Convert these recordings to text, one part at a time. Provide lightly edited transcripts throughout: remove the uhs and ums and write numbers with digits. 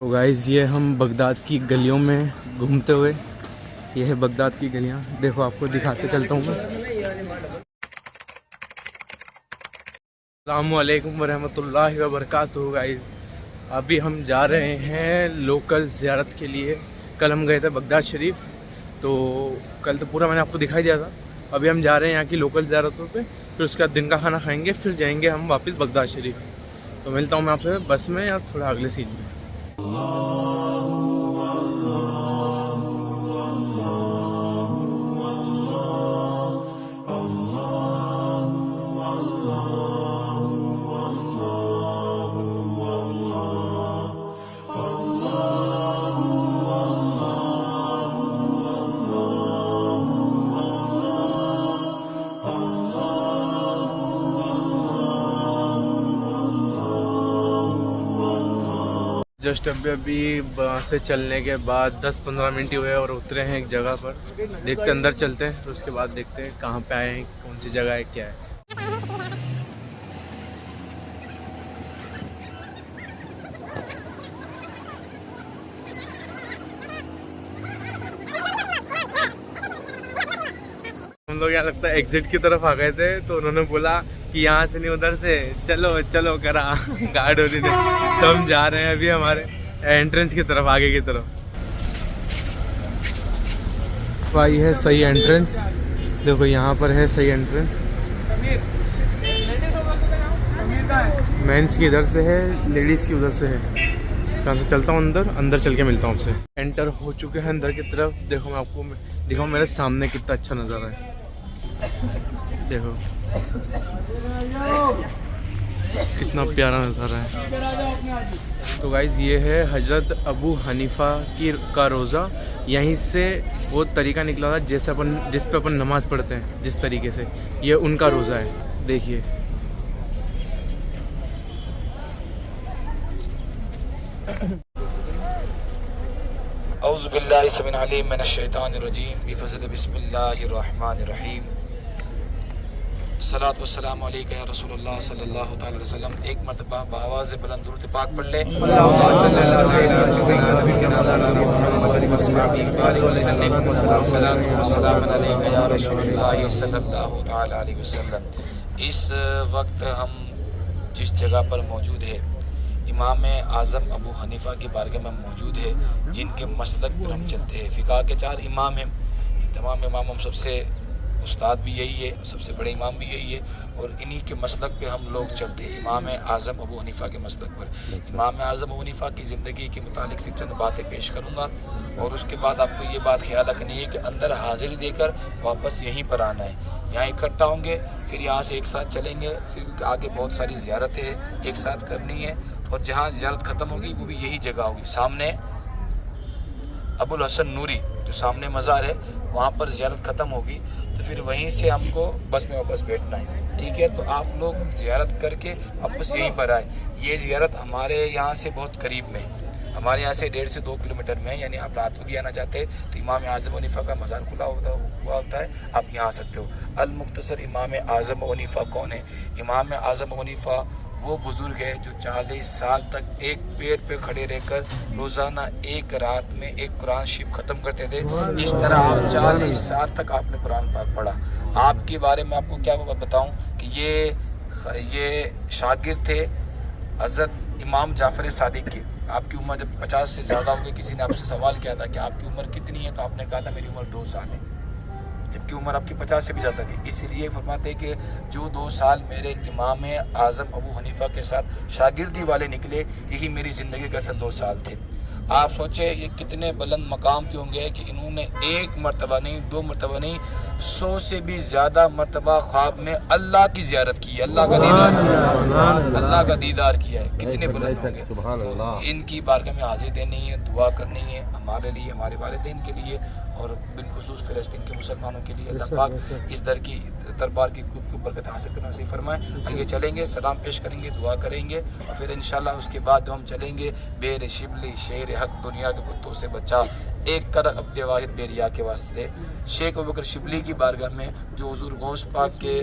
तो गाइस ये हम बगदाद की गलियों में घूमते हुए, ये है बगदाद की गलियां। देखो आपको दिखाते चलता हूँ मैं। अस्सलामु अलैकुम वरहमतुल्लाहि वबरकातुहू। गाइस अभी हम जा रहे हैं लोकल ज़ियारत के लिए। कल हम गए थे बगदाद शरीफ, तो कल तो पूरा मैंने आपको दिखाई दिया था। अभी हम जा रहे हैं यहाँ की लोकल ज़ियारतों पे, फिर उसके बाद दिन का खाना खाएंगे, फिर जाएंगे हम वापस बगदाद शरीफ। तो मिलता हूँ मैं आपसे बस में या थोड़ा अगले सीन में। जस्ट अभी वहाँ से चलने के बाद 10-15 मिनट ही हुए और उतरे हैं एक जगह पर। देखते अंदर चलते हैं, तो उसके बाद देखते हैं कहाँ पे आए हैं, कौन सी जगह है, क्या है। हम लोग यहाँ लगता है एग्जिट की तरफ आ गए थे, तो उन्होंने बोला कि यहाँ से नहीं उधर से चलो चलो करा गार्ड होने ने। तो हम जा रहे हैं अभी हमारे एंट्रेंस की तरफ, आगे की तरफ। भाई है सही एंट्रेंस, देखो यहाँ पर है सही एंट्रेंस। मेंस की इधर से है, लेडीज़ की उधर से है। यहाँ से चलता हूँ अंदर, अंदर चल के मिलता हूँ आपसे। एंटर हो चुके हैं अंदर की तरफ। देखो मैं आपको दिखाऊँ मेरे सामने कितना अच्छा नज़ारा है। देखो कितना प्यारा नज़ारा है। तो गाइज़ ये है हज़रत अबू हनीफ़ा का रोज़ा। यहीं से वो तरीका निकला था जिस पे अपन नमाज़ पढ़ते हैं, जिस तरीके से, ये उनका रोज़ा है। देखिए औज़ु बिल्लाहि समीउल अलीम मिनश शैतानिर रजीम बिफज़्ल बिस्मिल्लाहिर रहमानिर रहीम सलातु वस्सलामु अलैका या रसूलुल्लाह सल्लल्लाहु तआला अलैहि वसल्लम। एक मरतबा बावाज़ बुलंद दुरूद पाक पढ़ ले। सलातु वस्सलामु अलैका या रसूलुल्लाह सल्लल्लाहु तआला अलैहि वसल्लम। इस वक्त हम जिस जगह पर मौजूद है, इमाम आज़म अबू हनीफ़ा की बारगाह में मौजूद है, जिनके मसलक पर हम चलते हैं। फ़िक़ह के 4 इमाम हैं, तमाम इमाम हम सबसे उस्ताद भी यही है, सबसे बड़े इमाम भी यही है, और इन्हीं के मसलक पे हम लोग चलते हैं, इमाम आज़म अबू हनीफ़ा के मसलक पर। इमाम आज़म अबू हनीफ़ा की ज़िंदगी के मुतालिक से चंद बातें पेश करूँगा, और उसके बाद आपको ये बात ख्याल रखनी है कि अंदर हाज़िरी देकर वापस यहीं पर आना है। यहाँ इकट्ठा होंगे, फिर यहाँ से एक साथ चलेंगे, फिर क्योंकि आगे बहुत सारी ज़ियारतें हैं एक साथ करनी है, और जहाँ ज़ियारत ख़त्म होगी वो भी यही जगह होगी। सामने अबुल हसन नूरी जो सामने मज़ार है, वहाँ पर ज़ियारत ख़त्म होगी, तो फिर वहीं से हमको बस में वापस बैठना है। ठीक है, तो आप लोग ज़ियारत करके वापस यहीं पर आए। ये ज़ियारत हमारे यहाँ से बहुत करीब में, हमारे यहाँ से 1.5 से 2 किलोमीटर में है। यानी आप रात को भी आना चाहते हैं तो इमाम आज़म हनीफ़ा का मज़ार खुला हुआ होता है, आप यहाँ आ सकते हो। अल मुख्तसर इमाम आज़म हनीफ़ा कौन है? इमाम आज़म हनीफ़ा वो बुज़ुर्ग है जो 40 साल तक एक पैर पे खड़े रहकर रोज़ाना एक रात में एक कुरान शरीफ ख़त्म करते थे। इस तरह आप 40 साल तक आपने कुरान पाक पढ़ा। आपके बारे में आपको क्या बताऊं कि ये शागिर्द थे हज़रत इमाम जाफ़र सादिक के। आपकी उम्र जब 50 से ज़्यादा हो गई, किसी ने आपसे सवाल किया था कि आपकी उम्र कितनी है, तो आपने कहा था मेरी उम्र 2 साल है, जबकि उम्र आपकी 50 से भी ज़्यादा थी। इसलिए फरमाते कि जो 2 साल मेरे इमाम आज़म अबू हनीफ़ा के साथ शागिर्दी वाले निकले, यही मेरी ज़िंदगी के असल 2 साल थे। आप सोचे ये कितने बुलंद मकाम पे होंगे कि इन्होंने एक मरतबा नहीं, 2 मरतबा नहीं, 100 से भी ज़्यादा मरतबा ख्वाब में अल्लाह की ज़ियारत की है, अल्लाह का दीदार किया है। कितने बुलंद होंगे। तो इनकी बारगाह में हाजिर देनी है, दुआ करनी है हमारे लिए, हमारे वालिदैन के लिए, और बिलखुसूस फ़लस्तीन के मुसलमानों के लिए। अल्लाह पाक इस दरबार की खूब बरकत हासिल करना से फरमाए। आइए चलेंगे, सलाम पेश करेंगे, दुआ करेंगे, और फिर इंशाल्लाह उसके बाद हम चलेंगे। बेर शिबली शेर हक दुनिया के कुत्तों से बचा, एक कर अब्द वाहिद बेरिया के वास्ते। शेख अबू बकर शिबली की बारगाह में जो हुजूर गौस पाक के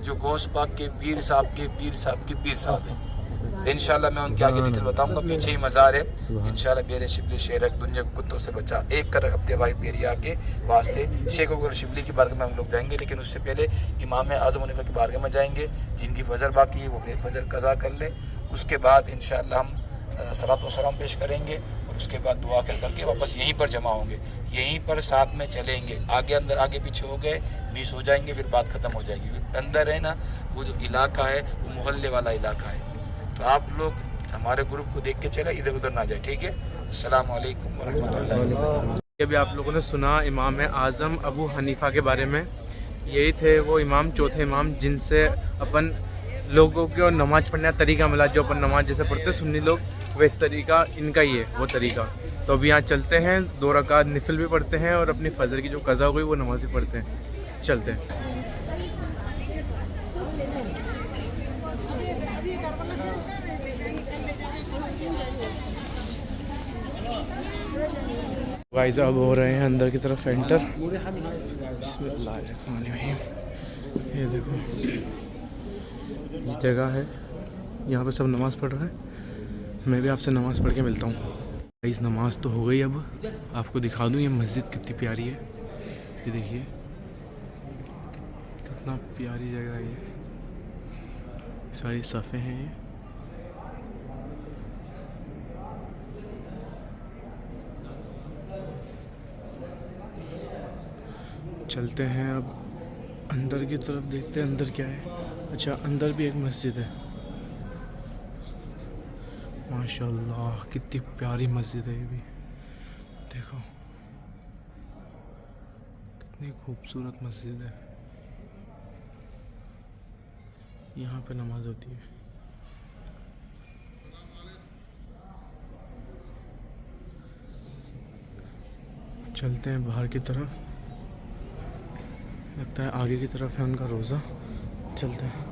जो गौस पाक के पीर साहब के पीर साहब है, इंशाल्लाह मैं उनके आगे डिटेल बताऊंगा। पीछे ही मज़ार है इंशाल्लाह। बेरे शिबली शेर दुनिया को कुत्तों से बचा, एक कर अपने भाई बेरिया के वास्ते शेख और शिबली की बारगाह में हम लोग जाएंगे। लेकिन उससे पहले इमाम आज़म हनीफा की बारगाह में जाएंगे। जिनकी फजर बाकी है वो फिर फजर कज़ा कर ले। उसके बाद इंशाल्लाह हम सलात व सलाम पेश करेंगे और उसके बाद दुआ करके वापस यहीं पर जमा होंगे, यहीं पर साथ में चलेंगे। आगे अंदर आगे पीछे हो गए मिस हो जाएंगे, फिर बात ख़त्म हो जाएगी। अंदर है ना वो जो इलाका है वो मोहल्ले वाला इलाका है, तो आप लोग हमारे ग्रुप को देख के चले, इधर उधर ना जाए, ठीक है। अस्सलाम वालेकुम वरहमतुल्लाह। अभी आप लोगों ने सुना इमाम आज़म अबू हनीफ़ा के बारे में। यही थे वो इमाम, चौथे इमाम, जिनसे अपन लोगों को नमाज़ पढ़ने का तरीका मिला। जो अपन नमाज जैसे पढ़ते सुन्नी लोग, वैसे तरीका इनका ही है वो तरीका। तो अभी यहाँ चलते हैं, 2 रकात निफिल भी पढ़ते हैं और अपनी फजर की जो कज़ा हो गई वो नमाज़ भी पढ़ते हैं। चलते हैं। गाइस अब हो रहे हैं अंदर की तरफ एंटर। बिस्मिल्लाहिर्रहमानिर्रहीम। ये देखो ये जगह है, यहाँ पे सब नमाज़ पढ़ रहे हैं। मैं भी आपसे नमाज़ पढ़ के मिलता हूँ। गाइस नमाज़ तो हो गई, अब आपको दिखा दूँ ये मस्जिद कितनी प्यारी है। ये देखिए कितना प्यारी जगह है ये, सारी सफ़े हैं ये। चलते हैं अब अंदर की तरफ, देखते हैं अंदर क्या है। अच्छा अंदर भी एक मस्जिद है, माशाल्लाह कितनी प्यारी मस्जिद है ये भी। देखो कितनी खूबसूरत मस्जिद है। यहाँ पे नमाज होती है। चलते हैं बाहर की तरफ, लगता है आगे की तरफ है उनका रोज़ा। चलते हैं।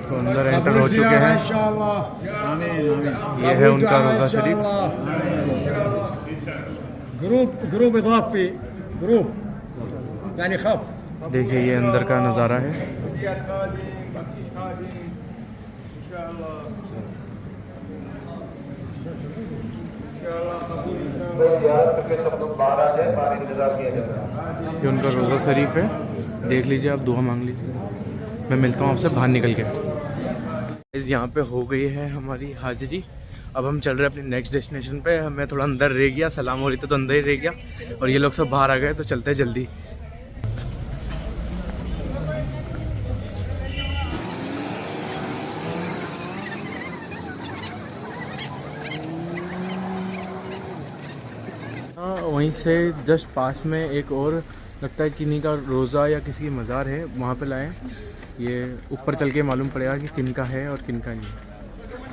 तो अंदर एंटर हो चुके हैं। ये है उनका रोज़ा शरीफ। ग्रुप इजाफी ग्रुप यानी खफ। देखिए ये अंदर का नज़ारा है। ये उनका रोज़ा शरीफ है, देख लीजिए आप, दुआ मांग लीजिए। मैं मिलता हूँ आपसे बाहर निकल के। इस यहाँ पे हो गई है हमारी हाजिरी। अब हम चल रहे हैं अपनी नेक्स्ट डेस्टिनेशन पे। मैं थोड़ा अंदर रह गया, सलाम हो रही थी तो अंदर ही रह गया, और ये लोग सब बाहर आ गए, तो चलते हैं जल्दी। हाँ वहीं से जस्ट पास में एक और लगता है किन्हीं का रोज़ा या किसी की मज़ार है, वहाँ पे लाए। ये ऊपर चल के मालूम पड़ेगा कि किन का है और किन का नहीं।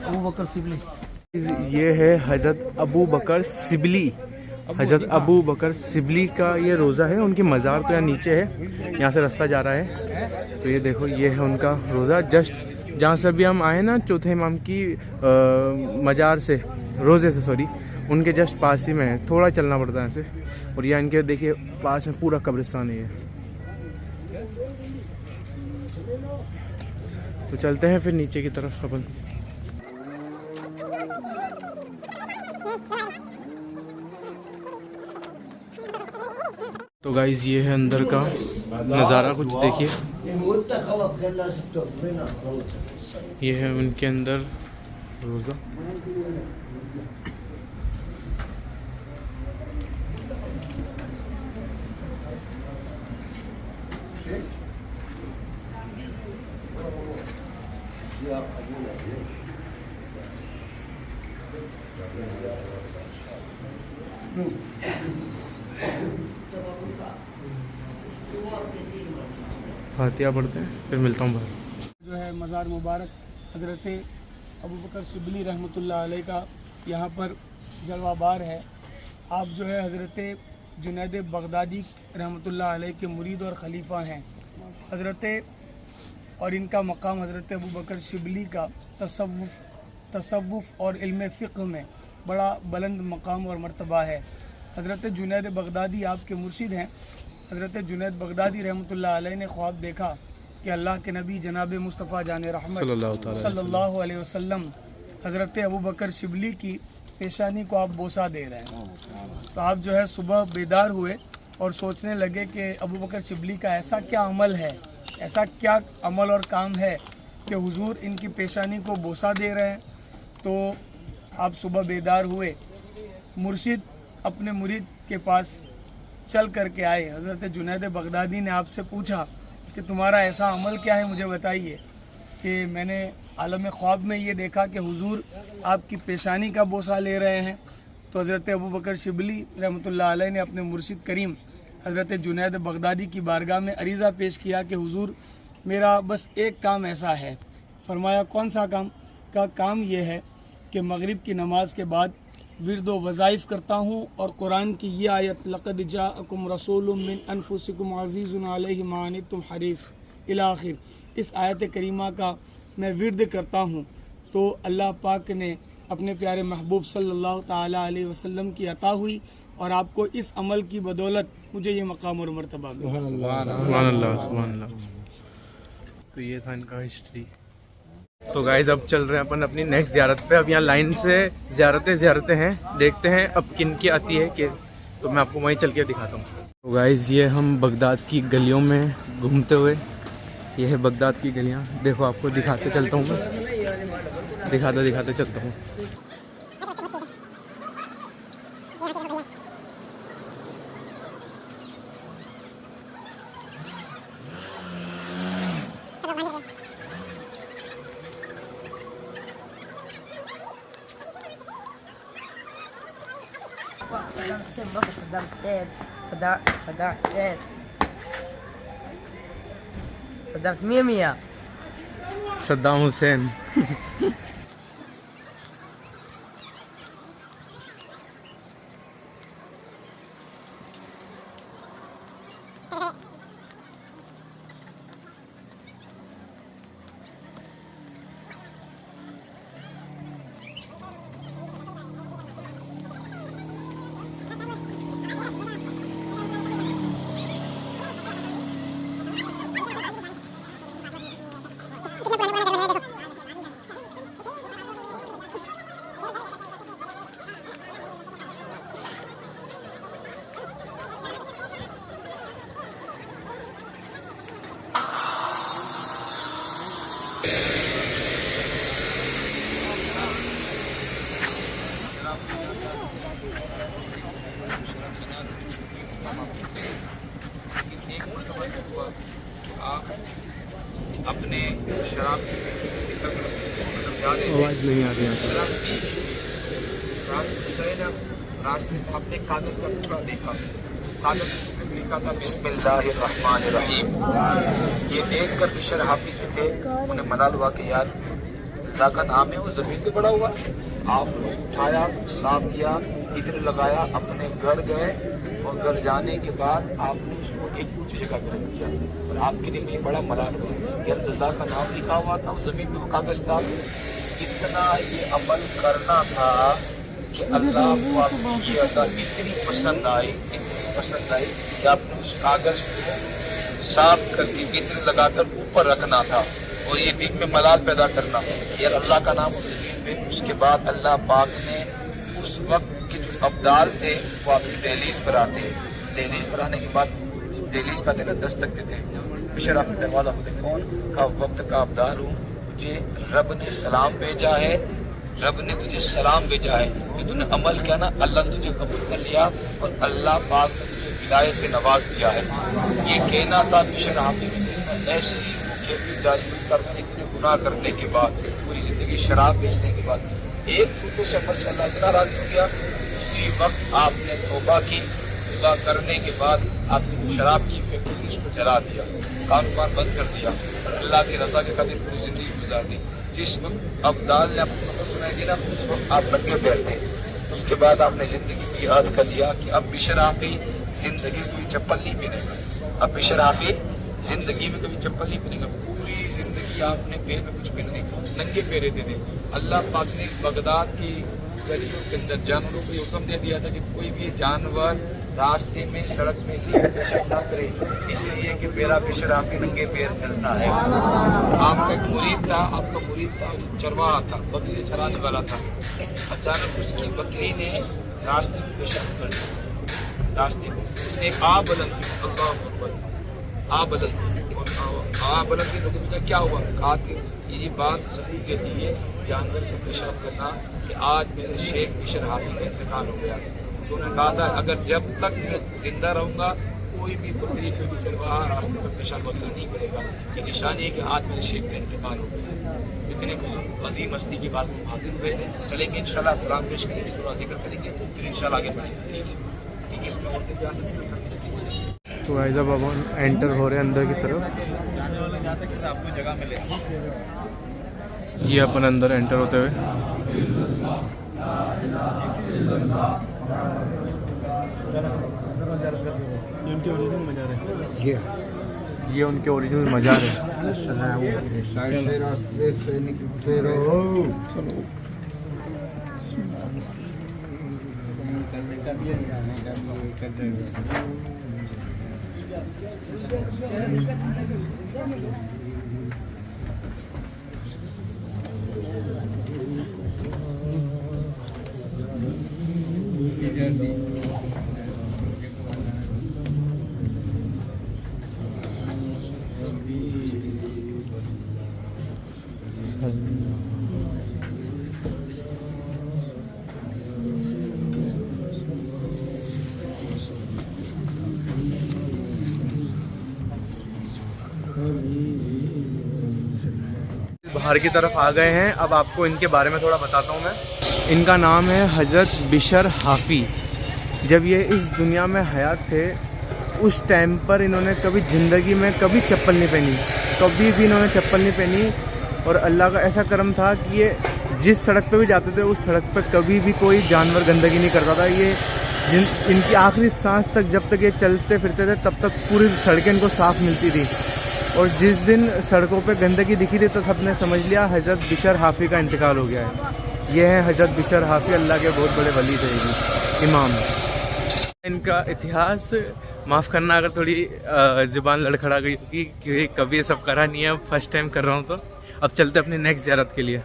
अबू बकर सिबली, ये है हजरत अबू बकर सिबली। हजरत अबू बकर सिबली का ये रोज़ा है। उनकी मज़ार तो यहाँ नीचे है, यहाँ से रास्ता जा रहा है। तो ये देखो ये है उनका रोज़ा, जस्ट जहाँ से अभी हम आए ना, चौथे इमाम की मज़ार से, रोज़े से सॉरी, उनके जस्ट पास ही में है। थोड़ा चलना पड़ता है ऐसे। और यहाँ इनके देखिए पास में पूरा कब्रिस्तान है ये। तो चलते हैं फिर नीचे की तरफ अपन। तो गाइज ये है अंदर का नज़ारा, कुछ देखिए। ये है उनके अंदर रोज़ा। फातिहा पढ़ते हैं, फिर मिलता हूँ बाहर। जो है मज़ार मुबारक हज़रत अबू बकर सिबली रहमतुल्लाह अलैह का यहाँ पर जलवा बार है। आप जो है हज़रत जुनैद बगदादी रहमतुल्लाह अलैह के मुरीद और खलीफा हैं। हज़रत और इनका मकाम हज़रत अबू बकर शिबली का तसव्वुफ़ और इल्म फ़िक़्ह में बड़ा बुलंद मकाम और मर्तबा है। हज़रत जुनैद बगदादी आपके मुर्शिद हैं। हज़रत जुनैद बगदादी रहमतुल्लाह अलैह ने ख्वाब देखा कि अल्लाह के नबी जनाब मुस्तफ़ा जान रहमत सल्लल्लाहु अलैहि वसल्लम हज़रत अबू बकर शिबली की पेशानी को आप बोसा दे रहे हैं। तो आप जो है सुबह बेदार हुए और सोचने लगे कि अबू बकर शिबली का ऐसा क्या अमल है, ऐसा क्या अमल और काम है कि हुजूर इनकी पेशानी को बोसा दे रहे हैं। तो आप सुबह बेदार हुए, मुर्शिद अपने मुरीद के पास चल कर के आए। हज़रत जुनैद बगदादी ने आपसे पूछा कि तुम्हारा ऐसा अमल क्या है, मुझे बताइए। कि मैंने आलम ख्वाब में ये देखा कि हुजूर आपकी पेशानी का बोसा ले रहे हैं। तो हज़रत अबू बकर शिबली रहमतुल्लाह अलैह ने अपने मुर्शिद करीम हज़रत जुनैद बगदादी की बारगाह में अरीज़ा पेश किया कि हुजूर मेरा बस एक काम ऐसा है। फरमाया कौन सा काम? का काम ये है कि मगरिब की नमाज के बाद विर्द व वज़ाइफ़ करता हूँ और कुरान की ये आयत लक़द जाअकुम रसूलुम मिन अनफुसिकुम अज़ीज़ुन अलैहि मा अनित्तुम हरीस इला आखिर, इस आयत करीमा का मैं विर्द करता हूँ। तो अल्लाह पाक ने अपने प्यारे महबूब सल्लल्लाहु ताला अलैहि वसल्लम की अता हुई और आपको इस अमल की बदौलत मुझे ये मकाम और मर्तबा मिला। तो ये था इनका हिस्ट्री। तो गाइज अब चल रहे हैं अपन अपनी नेक्स्ट ज़ियारत पे। अब यहाँ लाइन से ज़ियारतें हैं, देखते हैं अब किन की आती है कि, तो मैं आपको वहीं चल के दिखाता हूँ। तो गाइज ये हम बगदाद की गलियों में घूमते हुए, ये है बगदाद की गलियाँ, देखो आपको दिखाते चलता हूँ मैं, दिखाते चलता हूँ। सद्दाम हुसैन। आप अपने शराब आवाज़ नहीं आ रही है। रास्ते में आपने कागज का टुकड़ा देखा, कागज में लिखा था बिस्मिल्लाहिर्रहमानिर्रहीम। ये देख कर भी शराबी थे, उन्हें मलाल हुआ कि यार अल्लाह का नाम है, वो जमीन पे पड़ा हुआ। आपने उसको उठाया, साफ किया, इधर लगाया, अपने घर गए और घर जाने के बाद आपने उसको एक ऊंची जगह पर रख दिया और आपके लिए में बड़ा मलाल हुआ कि अल्लाह का नाम लिखा हुआ था, वो जमीन पे वो कागज था। इतना ये अमल करना था कि अल्लाह को आपकी ये अदा इतनी पसंद आई कि आपने उस कागज को साफ करके इत्र लगाकर ऊपर रखना था और ये दिल में मलाल पैदा करना यार अल्लाह का नाम जमीन पे। उसके बाद अल्लाह पाक ने उस वक्त के जो अब्दाल थे वो आपकी दहलीज पर आते, दहलीज पर आने के बाद दहलीज पर आते ना दस्तक देते, शराफी दरवाजा होते, कौन का वक्त का अब्दाल हूँ, तुझे रब ने सलाम भेजा है, रब ने तुझे सलाम भेजा है कि तूने अमल किया ना, अल्लाह ने तुझे कबूल कर लिया और अल्लाह पाक ने तुझे विलायत से नवाज दिया है। ये कहना था शराबी ऐसी खेती जारी करने के लिए, गुनाह करने के बाद, पूरी जिंदगी शराब बेचने के बाद एक टूटे से अमल से अल्लाह इतना राजी हो गया, उसी वक्त आपने तौबा की, तौबा करने के बाद आपने शराब की फैक्ट्री उसको जला दिया, कारोबार बंद कर दिया और अल्लाह की रजा के खातिर पूरी जिंदगी गुजार दी। जिस वक्त अब्दाल ने आपको खबर सुनाई दी ना, उस वक्त आप नंगे पैर थे। उसके बाद आपने जिंदगी की याद कर दिया कि अब भी शराफी ज़िंदगी कोई चप्पल नहीं पहनेगा। अब बिशर हाफी ज़िंदगी में कभी चप्पल नहीं पहनेगा, पूरी ज़िंदगी आपने पैर में कुछ पहना नहीं, नंगे पैर रहते थे। अल्लाह पाक ने बगदाद की गलियों के अंदर जानवरों को हुक्म दे दिया था कि कोई भी जानवर रास्ते में सड़क में पेशाब ना करे, इसलिए कि मेरा बिशर हाफी नंगे पैर चलता है। आपका एक मुरीद था, आपका मुरीद था, चरवाहा था, बकरी चराने वाला था। अचानक उसकी बकरी ने रास्ते में पेशाब कर दिया। रास्ते में उसने आ बुलंद की, आ बुलंद के लोगों ने क्या हुआ, कहा कि ये बात सबूत देती है जानवर को पेशाब करना कि आज मेरे शेख बिशर हाफी का इंतकाल हो गया। तो उन्होंने कहा था अगर जब तक मैं जिंदा रहूँगा कोई भी बकरी कोई भी चरवाहा रास्ते पर पेशाब वगैरह नहीं करेगा। ये निशानी है कि आज मेरे शेख का इंतकाल हो गया। इतने अजीम हस्ती की बात में हाजिर हुए थे। चलेंगे इंशाल्लाह सलाम पेश करेंगे, थोड़ा जिक्र करेंगे, फिर इंशाल्लाह आगे बढ़ेंगे। ठीक है, इसमें और क्या तो गाइस अब हम एंटर हो रहे हैं अंदर की तरफ। आपको जगह मिले ये अपन अंदर एंटर होते हुए ये उनके ओरिजिनल मज़ार है। बाहर की तरफ आ गए हैं। अब आपको इनके बारे में थोड़ा बताता हूँ मैं। इनका नाम है हज़रत बिशर हाफी। जब ये इस दुनिया में हयात थे उस टाइम पर इन्होंने कभी ज़िंदगी में कभी चप्पल नहीं पहनी, कभी भी इन्होंने चप्पल नहीं पहनी। और अल्लाह का ऐसा करम था कि ये जिस सड़क पे भी जाते थे उस सड़क पर कभी भी कोई जानवर गंदगी नहीं करता था। ये इनकी आखिरी सांस तक जब तक ये चलते फिरते थे तब तक पूरी सड़कें इनको साफ़ मिलती थी। और जिस दिन सड़कों पे गंदगी दिखी थी तो सबने समझ लिया हज़रत बिशर हाफी का इंतकाल हो गया है। ये है हज़रत बिशर हाफी, अल्लाह के बहुत बड़े वली थे, इमाम। इनका इतिहास माफ़ करना अगर थोड़ी ज़ुबान लड़खड़ा गई क्योंकि कभी ये सब करा नहीं है, फर्स्ट टाइम कर रहा हूँ। तो अब चलते अपनी नेक्स्ट ज़ियारत के लिए।